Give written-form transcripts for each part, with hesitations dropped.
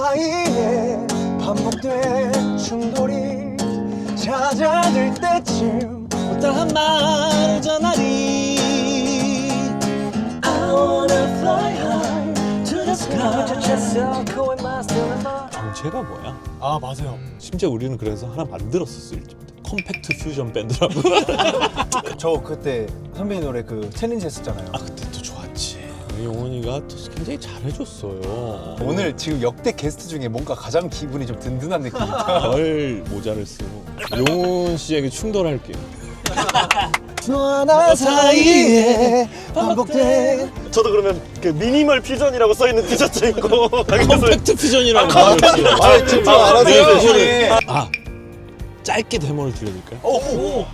사이에 반복된 충돌이 잦아들 때쯤 못다한 말을 전하리. I wanna fly high to the sky. 정체가 뭐야? 아 맞아요. 심지어 우리는 그래서 하나 만들었었어 일찍. 컴팩트 퓨전 밴드라고. 저 그때 선배님 노래 그 챌린지 했었잖아요. 아 그때 또 좋았지. 용훈이가 또 굉장히 잘해줬어요. 오늘 지금 역대 게스트 중에 뭔가 가장 기분이 좀 든든한 느낌이다. 별 모자를 쓰고 용훈 씨에게 충돌할게요. 너와 나 사이에 반복된 저도 그러면 그 미니멀 퓨전이라고 써있는 티셔츠 입고 컴팩트 퓨전이라고 만들었어요. 아 집중 안 하세요? 아 짧게 데모를 들려줄까요? 오.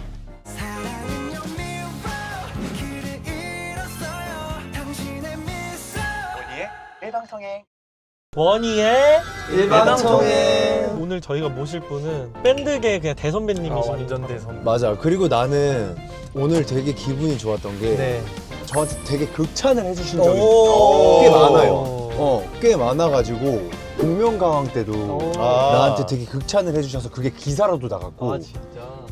원희의 일방통행. 오늘 저희가 모실 분은 밴드계 그냥 대선배님이신 완전 대선. 맞아. 그리고 나는 오늘 되게 기분이 좋았던 게 네. 저한테 되게 극찬을 해주신 적이 오. 꽤 많아요. 꽤 많아가지고 복면가왕 때도 나한테 되게 극찬을 해주셔서 그게 기사로도 나갔고. 아 진짜.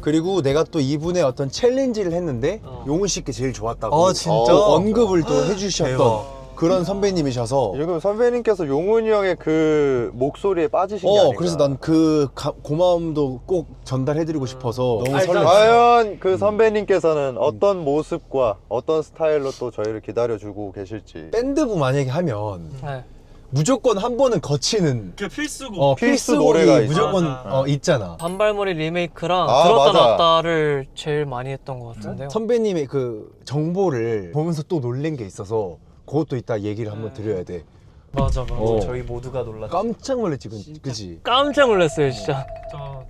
그리고 내가 또 이분의 어떤 챌린지를 했는데 용훈 씨께 제일 좋았다고 아, 진짜? 언급을 또 해주셨던 그런 선배님이셔서 지금 선배님께서 용훈이 형의 그 목소리에 빠지신 게 아닌가. 그래서 난 그 고마움도 꼭 전달해드리고 싶어서 너무 설렜어요. 과연 그 선배님께서는 어떤 모습과 어떤 스타일로 또 저희를 기다려주고 계실지. 밴드부 만약에 하면 네. 무조건 한 번은 거치는 그 필수곡. 필수 필수곡이 노래가 무조건 맞아. 있잖아. 단발머리 리메이크랑 아, 들었다 맞아. 놨다를 제일 많이 했던 것 같은데요. 선배님의 그 정보를 보면서 또 놀란 게 있어서 그것도 이따 얘기를 한번 드려야 돼. 맞아. 저희 모두가 놀랐죠. 깜짝 놀랐지, 그치? 깜짝 놀랐어요, 진짜.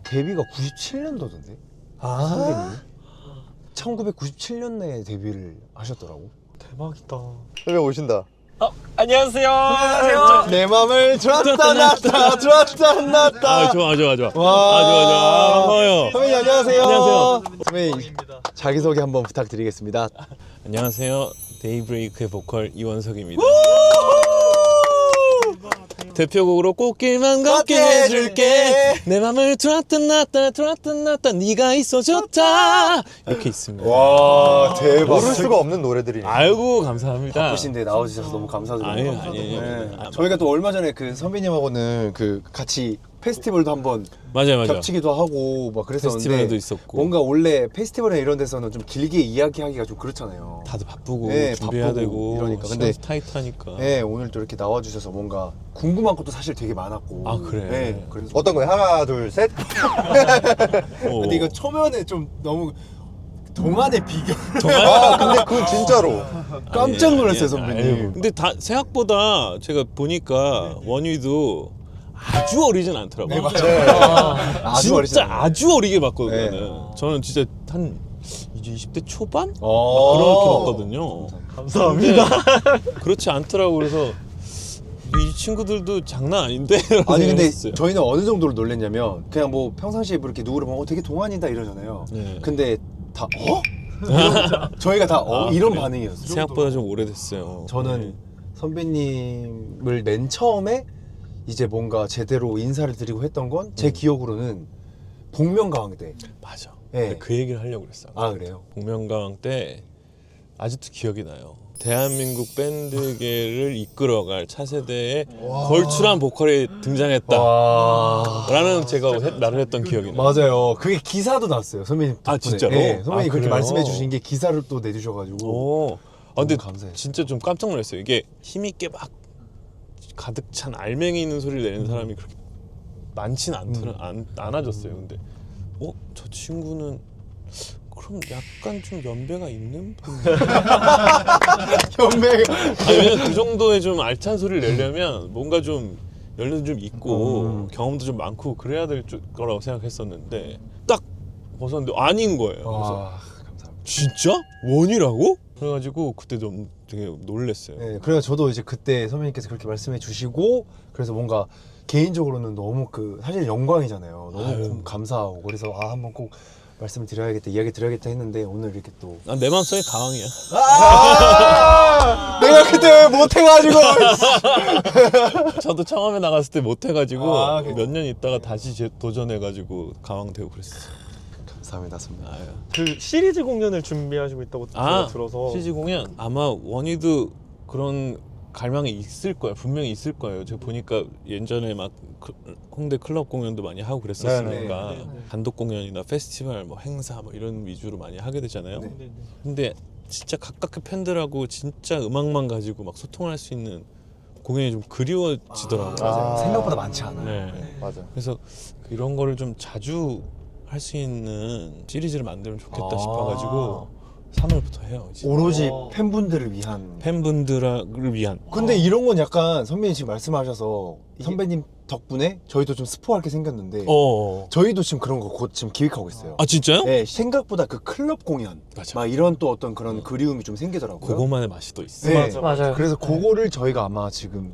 데뷔가 97년도던데? 선배님이? 1997년에 데뷔를 하셨더라고. 대박이다. 선배 오신다. 안녕하세요. 내 맘을 줬다 놨다 줬다 놨다. 아 좋아. 와. 좋아. 반가워요. 선배님 안녕하세요. 안녕하세요. 선배님 자기소개 한번 부탁드리겠습니다. 안녕하세요. 데이브레이크의 보컬 이원석입니다. 대표곡으로 꽃길만 걷게 해줄게. 내 맘을 들었다 놨다 네가 있어 좋다. 이렇게 있습니다. 와 대박. 모를 수가 없는 노래들이네. 아이고 감사합니다. 바쁘신데 나와주셔서 너무 감사드려요. 아니에요. 네. 저희가 또 얼마 전에 그 선배님하고는 그 같이 페스티벌도 한번 맞아요. 겹치기도 하고 막 그랬었는데 페스티벌도 있었고 뭔가 원래 페스티벌이나 이런 데서는 좀 길게 이야기하기가 좀 그렇잖아요. 다들 바쁘고 네, 준비해야 바쁘고 되고 이러니까. 근데 타이트하니까. 네, 오늘 또 이렇게 나와주셔서 뭔가 궁금한 것도 사실 되게 많았고. 아, 그래? 네, 그래서 어떤 거예요? 하나, 둘, 셋. 근데 이거 초면에 좀 너무 동안의 비교. 아, 근데 그건 진짜로. 깜짝 놀랐어요, 아니에요. 선배님. 아이고. 근데 다 생각보다 제가 보니까 원희도 아주 어리진 않더라고요. 아주 진짜 어리시네요. 아주 어리게 봤거든요. 네. 저는 진짜 한 이제 20대 초반? 어. 그렇게 봤거든요. 감사합니다. 근데 그렇지 않더라고. 그래서 이 친구들도 장난 아닌데? 아니 근데 생각했어요. 저희는 어느 정도로 놀랬냐면 그냥 뭐 평상시에 뭐 이렇게 누구를 보면 되게 동안이다 이러잖아요. 네. 근데 다 저희가 다 이런 그래요? 반응이었어요. 생각보다 좀 오래됐어요. 저는 네. 선배님을 맨 처음에 이제 뭔가 제대로 인사를 드리고 했던 건 제 기억으로는 복면가왕 때. 맞아. 네. 그 얘기를 하려고 그랬어. 아 그래요? 복면가왕 때 아직도 기억이 나요. 대한민국 밴드계를 이끌어갈 차세대의 걸출한 보컬이 등장했다. 라는 제가 말을 했던 기억이 나요. 맞아요. 그게 기사도 났어요. 선배님 덕분에. 아, 진짜로? 네, 선배님 아, 그렇게 그래요? 말씀해 주신 게 기사를 또 내주셔가지고. 오. 근데 감사해요. 진짜 좀 깜짝 놀랐어요. 이게 힘있게 막 가득 찬 알맹이 있는 소리를 내는 사람이 그렇게 많진 않아졌어요. 근데 저 친구는 그럼 약간 좀 연배가 있는 분? 연배가. 아니, 왜냐면 그 정도의 좀 알찬 소리를 내려면 뭔가 좀 연륜 좀 있고 경험도 좀 많고 그래야 될 거라고 생각했었는데 딱 벗었는데 아닌 거예요. 그래서 감사합니다. 진짜? 원이라고? 그래가지고 그때 좀 되게 놀랬어요. 네, 그래서 저도 이제 그때 선배님께서 그렇게 말씀해 주시고 그래서 뭔가 개인적으로는 너무 사실 영광이잖아요. 너무 아유. 감사하고 그래서 한번 꼭 말씀을 드려야겠다, 이야기 드려야겠다 했는데 오늘 이렇게 또 난 내 마음속에 가왕이야. 내가 그때 왜 왜 못해가지고. 저도 처음에 나갔을 때 못해가지고 아, 몇 년 있다가 다시 도전해가지고 가왕되고 그랬어. 감사합니다 선배님. 아유. 그 시리즈 공연을 준비하시고 있다고 제가 들어서 CG 공연 아마 원희도 그런 갈망이 있을 거야. 분명히 있을 거예요. 제가 보니까 예전에 막 홍대 클럽 공연도 많이 하고 그랬었으니까 네네. 단독 공연이나 페스티벌 뭐 행사 뭐 이런 위주로 많이 하게 되잖아요. 근데 진짜 가깝게 팬들하고 진짜 음악만 가지고 막 소통할 수 있는 공연이 좀 그리워지더라고요. 아. 생각보다 많지 않아요. 네. 맞아. 그래서 이런 거를 좀 자주 할 수 있는 시리즈를 만들면 좋겠다 아. 싶어가지고 3월부터 해요. 이제. 오로지 팬분들을 위한. 팬분들을 위한. 근데 이런 건 약간 선배님 지금 말씀하셔서 선배님 덕분에 저희도 좀 스포할 게 생겼는데 저희도 지금 그런 거 곧 지금 기획하고 있어요. 아 진짜요? 네, 생각보다 그 클럽 공연 맞아. 막 이런 또 어떤 그런 그리움이 좀 생기더라고요. 그거만의 맛이 또 있어. 네. 맞아요. 그래서 그거를 저희가 아마 지금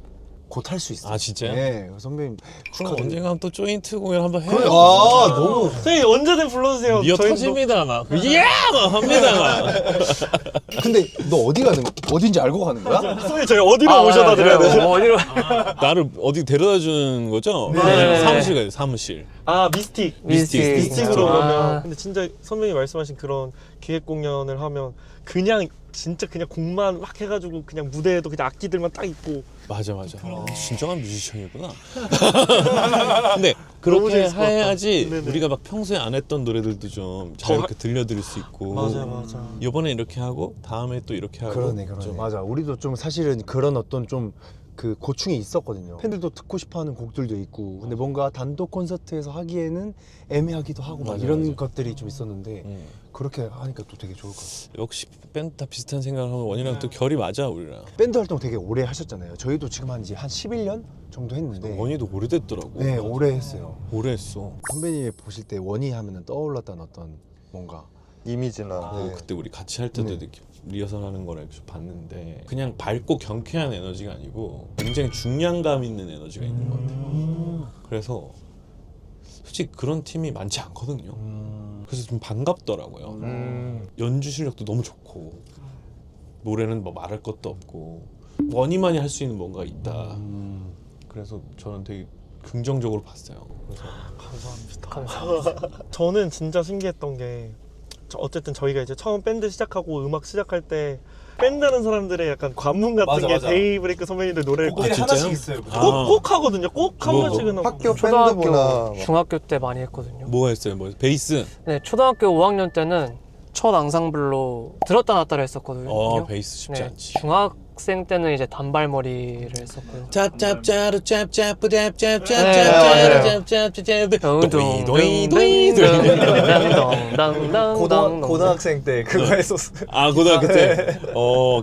곧 할 수 있어요. 아, 진짜요? 네, 선배님 그럼 축하드립니다. 언젠가 또 조인트 공연 한번 해요. 아 너무 저희 언제든 불러주세요. 미어 저희도 터집니다 막. 예! 막 합니다 막. 근데 너 어딘지 알고 가는 거야? 선생님 저희 어디로 모셔다 드려야 맞아요. 되죠? 어디로? 나를 어디 데려다 주는 거죠? 네. 사무실 가야 돼. 사무실. 아 미스틱. 미스틱. 미스틱으로 아. 그러면. 근데 진짜 선배님 말씀하신 그런 기획 공연을 하면 그냥 진짜 그냥 곡만 막 해가지고 그냥 무대에도 그냥 악기들만 딱 있고 맞아. 진정한 뮤지션이구나. 근데 너무 그렇게 재밌을 것 같다. 해야지 네네. 우리가 막 평소에 안 했던 노래들도 좀 자유롭게 들려드릴 수 있고. 맞아. 이번에 이렇게 하고 다음에 또 이렇게 하고. 그러네. 좀 맞아. 우리도 좀 사실은 그런 어떤 좀 그 고충이 있었거든요. 팬들도 듣고 싶어하는 곡들도 있고, 근데 뭔가 단독 콘서트에서 하기에는 애매하기도 하고 막 맞아, 이런 맞아. 것들이 좀 있었는데 음. 그렇게 하니까 또 되게 좋을 것 같아요. 역시 밴드 다 비슷한 생각을 하면 원이랑 또 결이 맞아 우리랑. 밴드 활동 되게 오래 하셨잖아요. 저희도 지금 한 이제 한 11년 정도 했는데 원희도 오래됐더라고. 네, 오래 했어요. 오래 했어. 선배님이 보실 때 원희 하면은 떠올랐던 어떤 뭔가 이미지나. 뭐 네. 그때 우리 같이 할 때도 네. 이렇게 리허설하는 거를 이렇게 봤는데 그냥 밝고 경쾌한 에너지가 아니고 굉장히 중량감 있는 에너지가 있는 것 같아요. 그래서 솔직히 그런 팀이 많지 않거든요. 그래서 좀 반갑더라고요. 연주 실력도 너무 좋고 노래는 뭐 말할 것도 없고 원희만이 할 수 있는 뭔가 있다. 그래서 저는 되게 긍정적으로 봤어요. 그래서 감사합니다. 저는 진짜 신기했던 게 어쨌든 저희가 이제 처음 밴드 시작하고 음악 시작할 때 밴드하는 사람들의 약간 관문 같은 맞아, 게 맞아. 데이브레이크 선배님들 노래를 아, 진짜요? 있어요. 꼭 하거든요. 꼭 한 뭐, 번씩은 하고. 학교 초등학교, 밴드부나 중학교 때 많이 했거든요. 뭐가 있어요? 뭐 베이스? 네, 초등학교 5학년 때는 첫 앙상블로 들었다 놨다를 했었거든요. 베이스 쉽지 네, 않지. 중학생 때는 이제 단발머리를 했었고요. 짭짭짜루 짭짭뿌 네. 짭짭짭짭짭짭짭짭짭 도이 도이 도이 고등학생 때 그거 했었어요. 아 고등학교 때?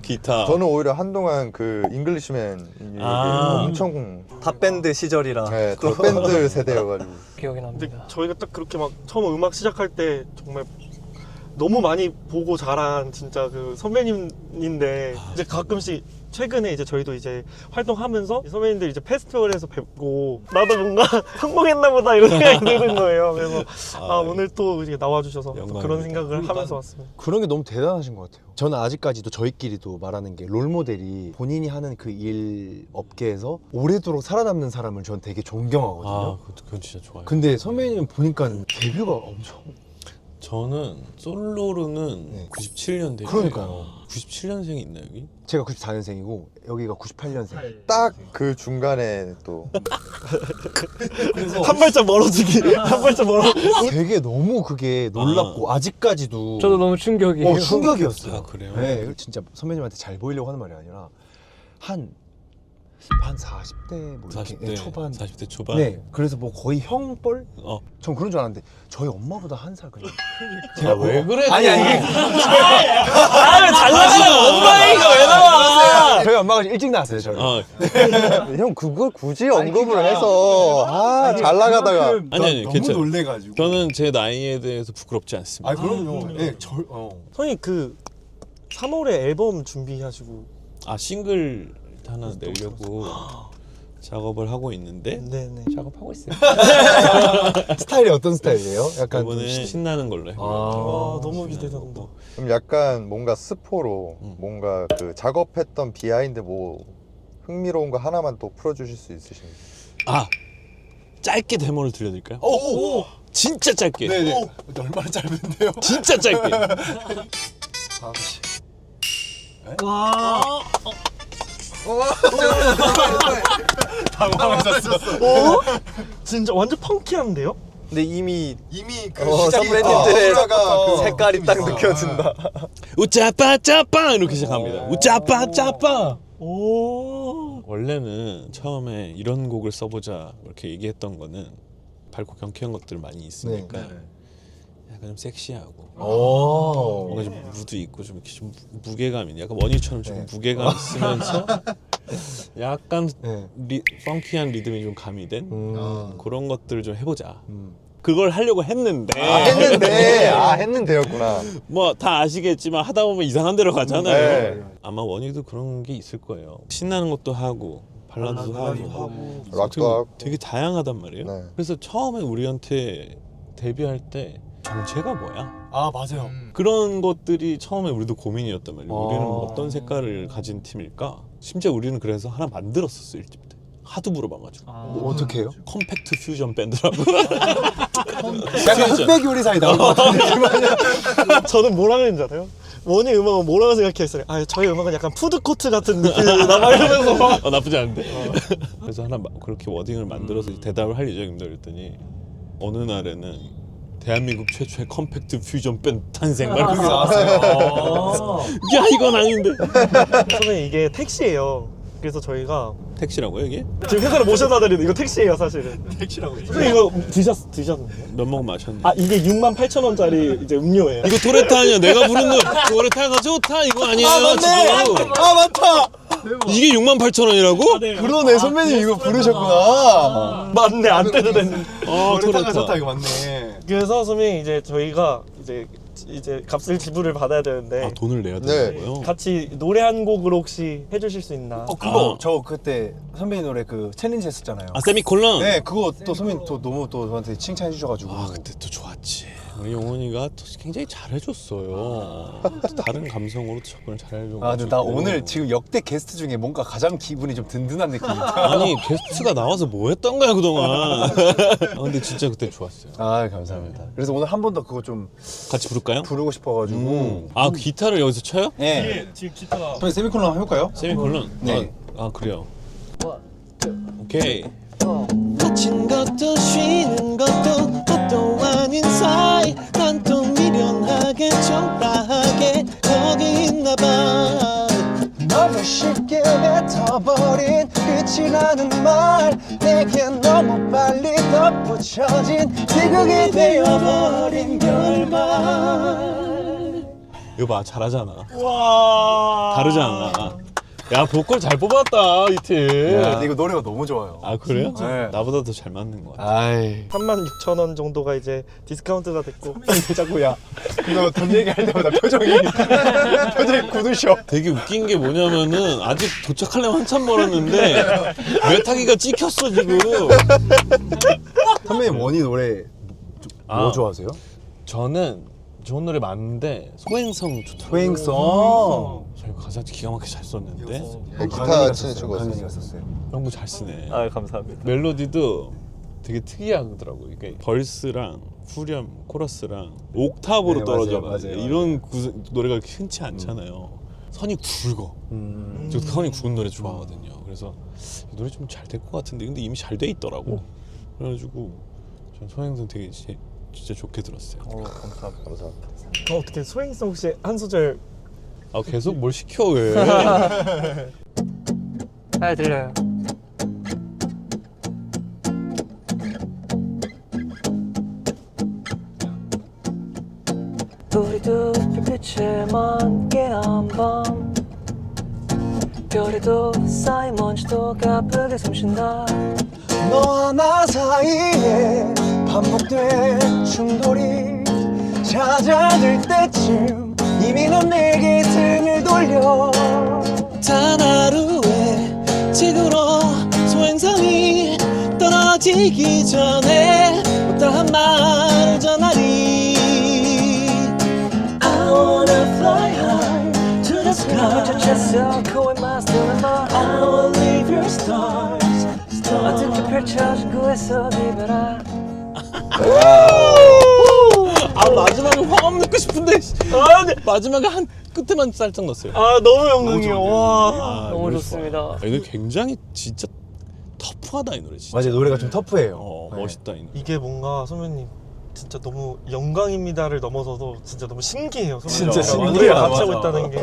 기타. 저는 오히려 한동안 그 잉글리시맨 아. 엄청 탑밴드 시절이라 네, 또 밴드 세대여가지고 기억이 근데 납니다. 저희가 딱 그렇게 막 처음 음악 시작할 때 정말 너무 많이 보고 자란 진짜 그 선배님인데 이제 가끔씩 최근에 이제 저희도 이제 활동하면서 선배님들 이제 페스티벌에서 뵙고 나도 뭔가 성공했나 보다 이런 생각이 드는 거예요. 그래서 오늘 또 이제 나와주셔서 또 영광입니다. 그런 생각을 하면서 왔습니다. 그런 게 너무 대단하신 것 같아요. 저는 아직까지도 저희끼리도 말하는 게 롤모델이 본인이 하는 그 일 업계에서 오래도록 살아남는 사람을 전 되게 존경하거든요. 그건 진짜 좋아요. 근데 선배님 보니까 데뷔가 엄청 저는 솔로로는 네. 97년 데뷔. 그러니까요. 97년생이 있나 여기? 제가 94년생이고 여기가 98년생. 딱 그 중간에 또 한 발짝 멀어지기. 한 발짝 멀어. 되게 너무 그게 놀랍고 아직까지도 저도 너무 충격이에요. 충격이었어요. 아, 그래요? 네, 진짜 선배님한테 잘 보이려고 하는 말이 아니라 한 40대 뭐 이렇게 40대 초반. 40대 초반. 네, 그래서 뭐 거의 형뻘? 어. 전 그런 줄 알았는데 저희 엄마보다 한 살 그냥. 왜 그래? 아니 이게 잘 나가는 엄마이가 왜 나와? 저희 엄마가 일찍 나왔어요 저를. 형 그걸 굳이 언급을 해서 잘 나가다가 아니, 너무 괜찮아요. 놀래가지고. 저는 제 나이에 대해서 부끄럽지 않습니다. 아 그럼요. 네, 선생님 그 3월에 앨범 준비하시고 싱글 하나 내려고 작업을 하고 있는데 네네. 작업하고 있어요. 스타일이 어떤 스타일이에요? 약간 좀 이번에 신나는 걸로 해요. 아, 너무 기대된다. 그럼 약간 뭔가 스포로 뭔가 그 작업했던 비하인드 뭐 흥미로운 거 하나만 또 풀어주실 수 있으신가요? 아 짧게 데모를 들려드릴까요? 오! 진짜 짧게. 네네. 얼마나 짧은데요? 진짜 짧게. 와. 당황하셨어. 진짜 완전 펑키한데요? 근데 이미 그 선배님들의 그 색깔이 딱 느껴진다. 우짜빠짜빠 이렇게 시작합니다. 우짜빠짜빠. 오. 원래는 처음에 이런 곡을 써보자 이렇게 얘기했던 거는 밝고 경쾌한 것들 많이 있으니까 약간 좀 섹시하고 오. 뭔가 좀 무드 있고 좀 이렇게 좀 무게감 있는 약간 원희처럼 좀 무게감 있으면서 약간 펑키한 리듬이 좀 가미된 그런 것들을 좀 해보자. 그걸 하려고 했는데 했는데였구나. 뭐 다 아시겠지만 하다 보면 이상한 데로 가잖아요. 네. 아마 원희도 그런 게 있을 거예요. 신나는 것도 하고 발라드도 하고 락도 하고. 되게 다양하단 말이에요. 네. 그래서 처음에 우리한테 데뷔할 때 정체가 뭐야? 아 맞아요. 그런 것들이 처음에 우리도 고민이었단 말이에요. 우리는 아. 어떤 색깔을 가진 팀일까? 심지어 우리는 그래서 하나 만들었었어 1집 때. 하도 물어봐가지고 뭐 어떻게 해요? 컴팩트 퓨전 밴드라고. 약간 흑백 요리사에 나올 것 같은 느낌 아니야? 저는 뭐라 그랬는지 알아요? 원희 음악은 뭐라고 생각했어요? 아, 저희 음악은 약간 푸드코트 같은 느낌이다 막 이러면서 나쁘지 않은데. 그래서 하나 그렇게 워딩을 만들어서 대답을 할 예정입니다. 그랬더니 어느 날에는 대한민국 최초의 컴팩트 퓨전 밴드 탄생. 막 이렇게 나왔어요. 야 이건 아닌데. 선배님 이게 택시예요. 그래서 저희가 택시라고요 이게? 지금 회사를 모셔다 드리는 이거 택시예요 사실은. 택시라고. 선생님 이거 드셨는데요? 몇 모금 마셨네. 아 이게 68,000원짜리 이제 음료예요. 이거 토레타 아니야? 내가 부르는 토레타가 좋다 이거 아니에요 지금? 아 맞다. 이게 68,000원이라고? 그러네 선배님 이거 부르셨구나. 맞네 안 떼도 됐네. 토레타가 좋다 이거 맞네. 그래서 선배님 이제 저희가 이제 값을 지불을 받아야 되는데 아 돈을 내야 네. 되는 거요? 같이 노래 한 곡으로 혹시 해주실 수 있나? 그거 아. 저 그때 선배님 노래 그 챌린지 했었잖아요. 아 세미콜론? 네 그거 또 선배님 또 너무 또 저한테 칭찬해 주셔가지고. 아 그때 또 좋았지. 우리 용훈이가 또 굉장히 잘해줬어요. 또 다른 감성으로 접근을 잘해줘가지고. 아 근데 나 오늘 지금 역대 게스트 중에 뭔가 가장 기분이 좀 든든한 느낌이다. 아니 게스트가 나와서 뭐 했던 거야 그동안. 아 근데 진짜 그때 좋았어요. 아 감사합니다. 그래서 오늘 한 번 더 그거 좀 같이 부를까요? 부르고 싶어가지고. 아 기타를 여기서 쳐요? 네. 지금 기타가 저희 세미콜론 한번 해볼까요? 세미콜론? 네. 아 그래요. 오케이. 다친 것도 쉬는 것도 뜻도 아닌 사이 난 또 미련하게 초라하게 거기 있나 봐. 너무 쉽게 뱉어버린 끝이라는 말 내게 너무 빨리 덧붙여진 비극이 되어버린 결말. 이거 봐 잘하잖아. 와 다르잖아. 야 보컬 잘 뽑았다 이 팀. 근데 이거 노래가 너무 좋아요. 아 그래요? 네. 나보다 더 잘 맞는 것 같아. 아이. 36,000원 정도가 이제 디스카운트가 됐고 자꾸야. 이거 돈 얘기할 때마다 표정이 굳으셔. 되게 웃긴 게 뭐냐면은 아직 도착하려면 한참 멀었는데 메타기가 찍혔어 지금. 선배님 원희 노래 뭐 아. 좋아하세요? 저는 좋은 노래 많은데 소행성 좋더라고요. 소행성. 저희 가사 기가 막히게 잘 썼는데 기타 치는 친구가 강현이가 있었어요. 썼어요. 그런 거 잘 쓰네. 아 감사합니다. 멜로디도 되게 특이하더라고요. 이게 벌스랑 후렴, 코러스랑 옥탑으로 네, 떨어져 맞아요, 가지고 맞아요. 이런 노래가 그렇게 흔치 않잖아요. 선이 굵어. 저 선이 굵은 노래 좋아하거든요. 그래서 이 노래 좀 잘 될 것 같은데 근데 이미 잘 돼 있더라고. 그래가지고 전 소행성 되게 진짜 좋게 들었어요. 감사합니다. 어떻게 소행성 혹시 한 소절 아 계속 뭘 시켜 왜? 잘 들려요. 우리도 불빛에 먼게 한밤 별에도 쌓인 먼지도 가쁘게 숨쉰다. 너와 나 사이에 반복된 충돌이 잦아들 때쯤 이미 넌 내게 등을 돌려 단 하루에 지구로 소행성 꺼지기 전에 못다한 말을 전하리. I wanna fly high to the sky. Put your chest out, cool and my still in my. I will leave your stars. 어떻게 펼쳐지고서 이별아. 아 마지막에 화음 넣고 싶은데 아, 네. 마지막에 한 끝에만 살짝 넣었어요. 아 너무 영광이에요. 와. 너무 노래 좋습니다. 좋아. 이 노래 굉장히 진짜 터프하다 이 노래 진짜. 맞아요, 노래가 좀 터프해요. 네. 멋있다 이 노래. 이게 뭔가 선배님 진짜 너무 영광입니다를 넘어서도 진짜 너무 신기해요. 진짜 선배님이랑 신기해요. 노래 같이 하고 맞아. 있다는 게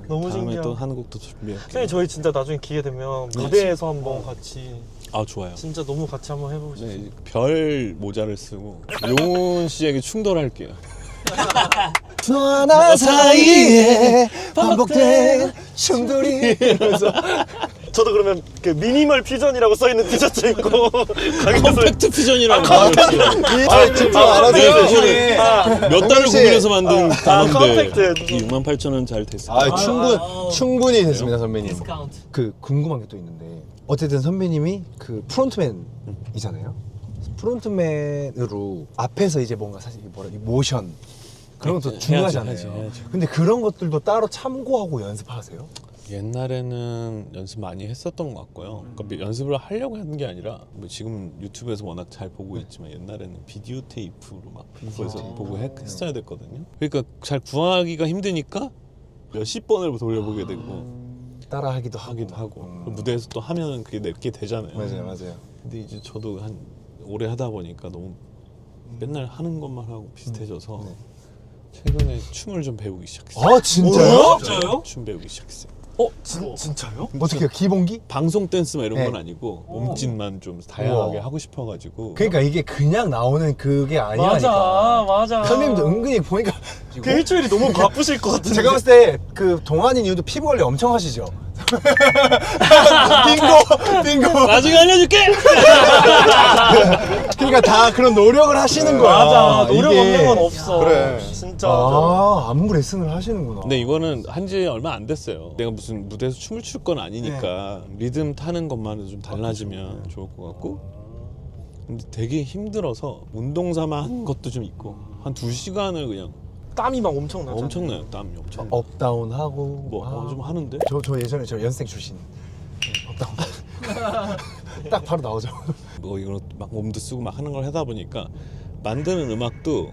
너무 다음에 신기해요. 또 한 곡도 준비할게요. 선생님 저희 진짜 나중에 기회 되면 무대에서 한번 같이 아 좋아요. 진짜 너무 같이 한번 해보고 싶어요. 네, 별 모자를 쓰고 용훈 씨에게 충돌할게요. 너와 나 사이에 반복된 충돌이 이러면서 저도 그러면 그 미니멀 퓨전이라고 써있는 티셔츠 입고 가게에서 컴팩트 퓨전이라는 단어를 아 집중 안 하세요. 몇 달을 혹시- 고민해서 만든 단어인데 컴팩트. 68,000원 잘 됐어요. 충분히 됐습니다, 선배님. 디스카운트. 그 궁금한 게 또 있는데 어쨌든 선배님이 그 프론트맨이잖아요. 프론트맨으로 앞에서 이제 뭔가 사실 뭐라 이 모션 그런 것도 중요하잖아요. 해야죠. 근데 그런 것들도 따로 참고하고 연습하세요? 옛날에는 연습 많이 했었던 것 같고요. 그러니까 연습을 하려고 하는 게 아니라 뭐 지금 유튜브에서 워낙 잘 보고 있지만 옛날에는 비디오 테이프로 막 그래서 보고 했어야 됐거든요. 그러니까 잘 구하기가 힘드니까 몇십 번을 돌려보게 되고 따라하기도 하기도 하고 음. 무대에서 또 하면 그게 내게 되잖아요. 맞아요. 근데 이제 저도 한 오래 하다 보니까 너무 맨날 하는 것만 하고 비슷해져서 네. 최근에 춤을 좀 배우기 시작했어요. 아 진짜요? 진짜요? 춤 배우기 시작했어요. 진짜요? 어떻게요? 기본기? 방송 댄스 막 이런 네. 건 아니고 몸짓만 좀 다양하게 우와. 하고 싶어가지고. 그러니까 이게 그냥 나오는 그게 아니라니까. 맞아. 선배님도 은근히 보니까 그 일주일이 너무 바쁘실 것 같은데. 제가 봤을 때 그 동안인 이유도 피부 관리 엄청 하시죠? 빙고! 나중에 알려줄게. 그러니까 다 그런 노력을 하시는 거야. 맞아. 노력 이게. 없는 건 없어. 그래. 진짜. 아, 안무 레슨을 하시는구나. 근데 이거는 한지 얼마 안 됐어요. 내가 무슨 무대에서 춤을 출 건 아니니까 리듬 타는 것만으로 좀 달라지면 좋을 것 같고. 근데 되게 힘들어서 운동 삼아 한 것도 좀 있고 한 2시간을 그냥 땀이 막 엄청 나죠. 엄청나요. 땀이 엄청. 업다운 하고 뭐 좀 하는데. 저 예전에 저 연생 출신. 업다운. 딱 바로 나오죠. 뭐 이거 막 몸도 쓰고 막 하는 걸 하다 보니까 만드는 음악도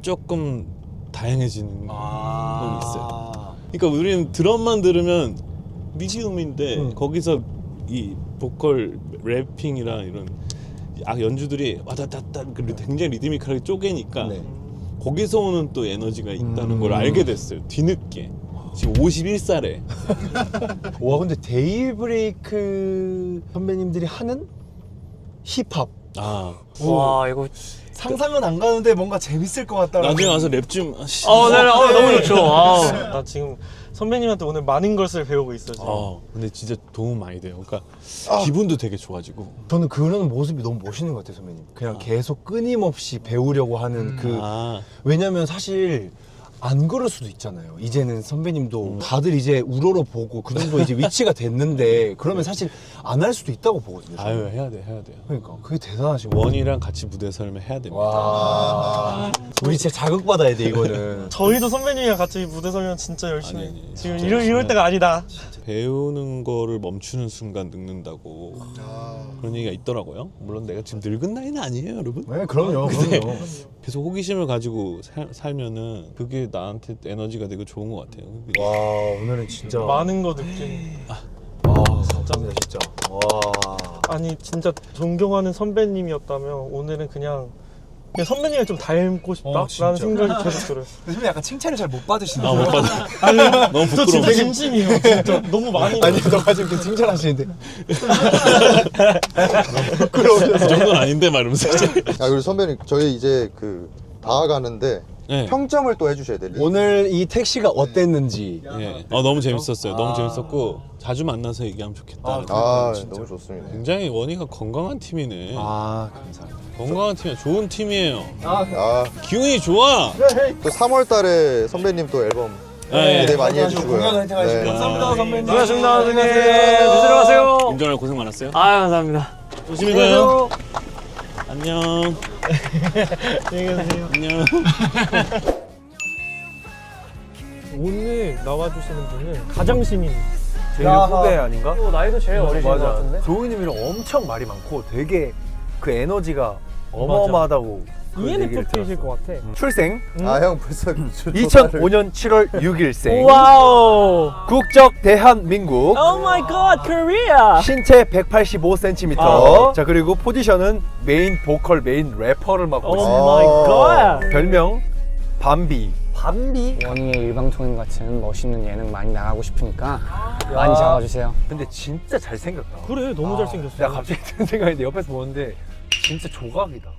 조금 다양해지는 건 있어요. 그러니까 우리는 드럼만 들으면 미지음인데 거기서 이 보컬 래핑이랑 이런 연주들이 와다다다 굉장히 리드미컬하게 쪼개니까 네. 거기서 오는 또 에너지가 있다는 걸 알게 됐어요. 뒤늦게. 지금 51살에 와 근데 데이브레이크 선배님들이 하는 힙합 와 이거. 상상은 안 가는데 뭔가 재밌을 것 같다. 나중에 와서 랩 좀 네, 너무 좋죠. 아우. 나 지금 선배님한테 오늘 많은 것을 배우고 있어 지금. 근데 진짜 도움 많이 돼요. 그러니까 기분도 되게 좋아지고. 저는 그런 모습이 너무 멋있는 것 같아요, 선배님. 그냥 계속 끊임없이 배우려고 하는 왜냐면 사실 안 그럴 수도 있잖아요. 이제는 선배님도 다들 이제 우러러 보고 그 정도 이제 위치가 됐는데 그러면 사실 안 할 수도 있다고 보거든요. 저는. 아유 해야 돼요. 그러니까 그게 대단하시고. 원이랑 같이 무대 설면 해야 됩니다. 와, 우리 진짜 자극받아야 돼 이거는. 저희도 선배님이랑 같이 무대 서면 진짜 열심히. 아니, 지금 진짜 이럴 열심히 때가 아니다. 배우는 거를 멈추는 순간 늙는다고 그런 얘기가 있더라고요. 물론 내가 지금 늙은 나이는 아니에요, 여러분. 네, 그럼요. 계속 호기심을 가지고 살면은 그게 나한테 에너지가 되고 좋은 것 같아요. 와, 오늘은 진짜 많은 거 느끼는. 감사합니다, 진짜. 와. 아니 진짜 존경하는 선배님이었다면 오늘은 그냥 선배님을 좀 닮고 싶다라는 진짜. 생각이 계속 들어요. 선배님 약간 칭찬을 잘 못 받으시는 못 받아. 너무 저 진짜 부끄러워. 진심이에요. 진짜 너무 많이. 아니, 너가 지금 이렇게 칭찬하시는데. 그 정도는 아닌데 말이면서. 그리고 선배님 저희 이제 그 다 가는데 네. 평점을 또 해주셔야 돼요. 오늘 이 택시가 어땠는지. 네. 너무 재밌었어요. 너무 재밌었고 자주 만나서 얘기하면 좋겠다. 너무 좋습니다. 굉장히 원희가 건강한 팀이네. 감사합니다. 건강한 팀이야. 좋은 팀이에요. 기운이 또 좋아. 3월달에 선배님 또 앨범 네. 기대 많이 해주시고요. 공연 화이팅 하시고. 네. 감사합니다, 선배님. 고맙습니다, 선생님. 조심히 가세요. 운전할 고생 많았어요. 아 감사합니다. 조심히 가요. 안녕. 안녕히 계세요. 안녕. 오늘 나와주시는 분은 가장 신인. 제일 후배 아닌가? 나이도 제일 어리신 것 맞아. 같은데? 조우님이랑 엄청 말이 많고 되게 그 에너지가 어마어마하다고 그런 얘기를 ENFP이실 들었어. 것 같아. 출생 아 형 벌써 2005년 7월 6일생. 와우. 국적 대한민국. 오 마이 갓, 코리아. 신체 185cm. 아. 자 그리고 포지션은 메인 보컬, 메인 래퍼를 맡고 오 있습니다. 마이 갓. 별명 밤비. 밤비? 원희의 일방통행 같은 멋있는 예능 많이 나가고 싶으니까 많이 잡아주세요. 근데 진짜 잘생겼다. 그래, 너무 잘생겼어. 내가 갑자기 드는 생각인데 옆에서 보는데 진짜 조각이다.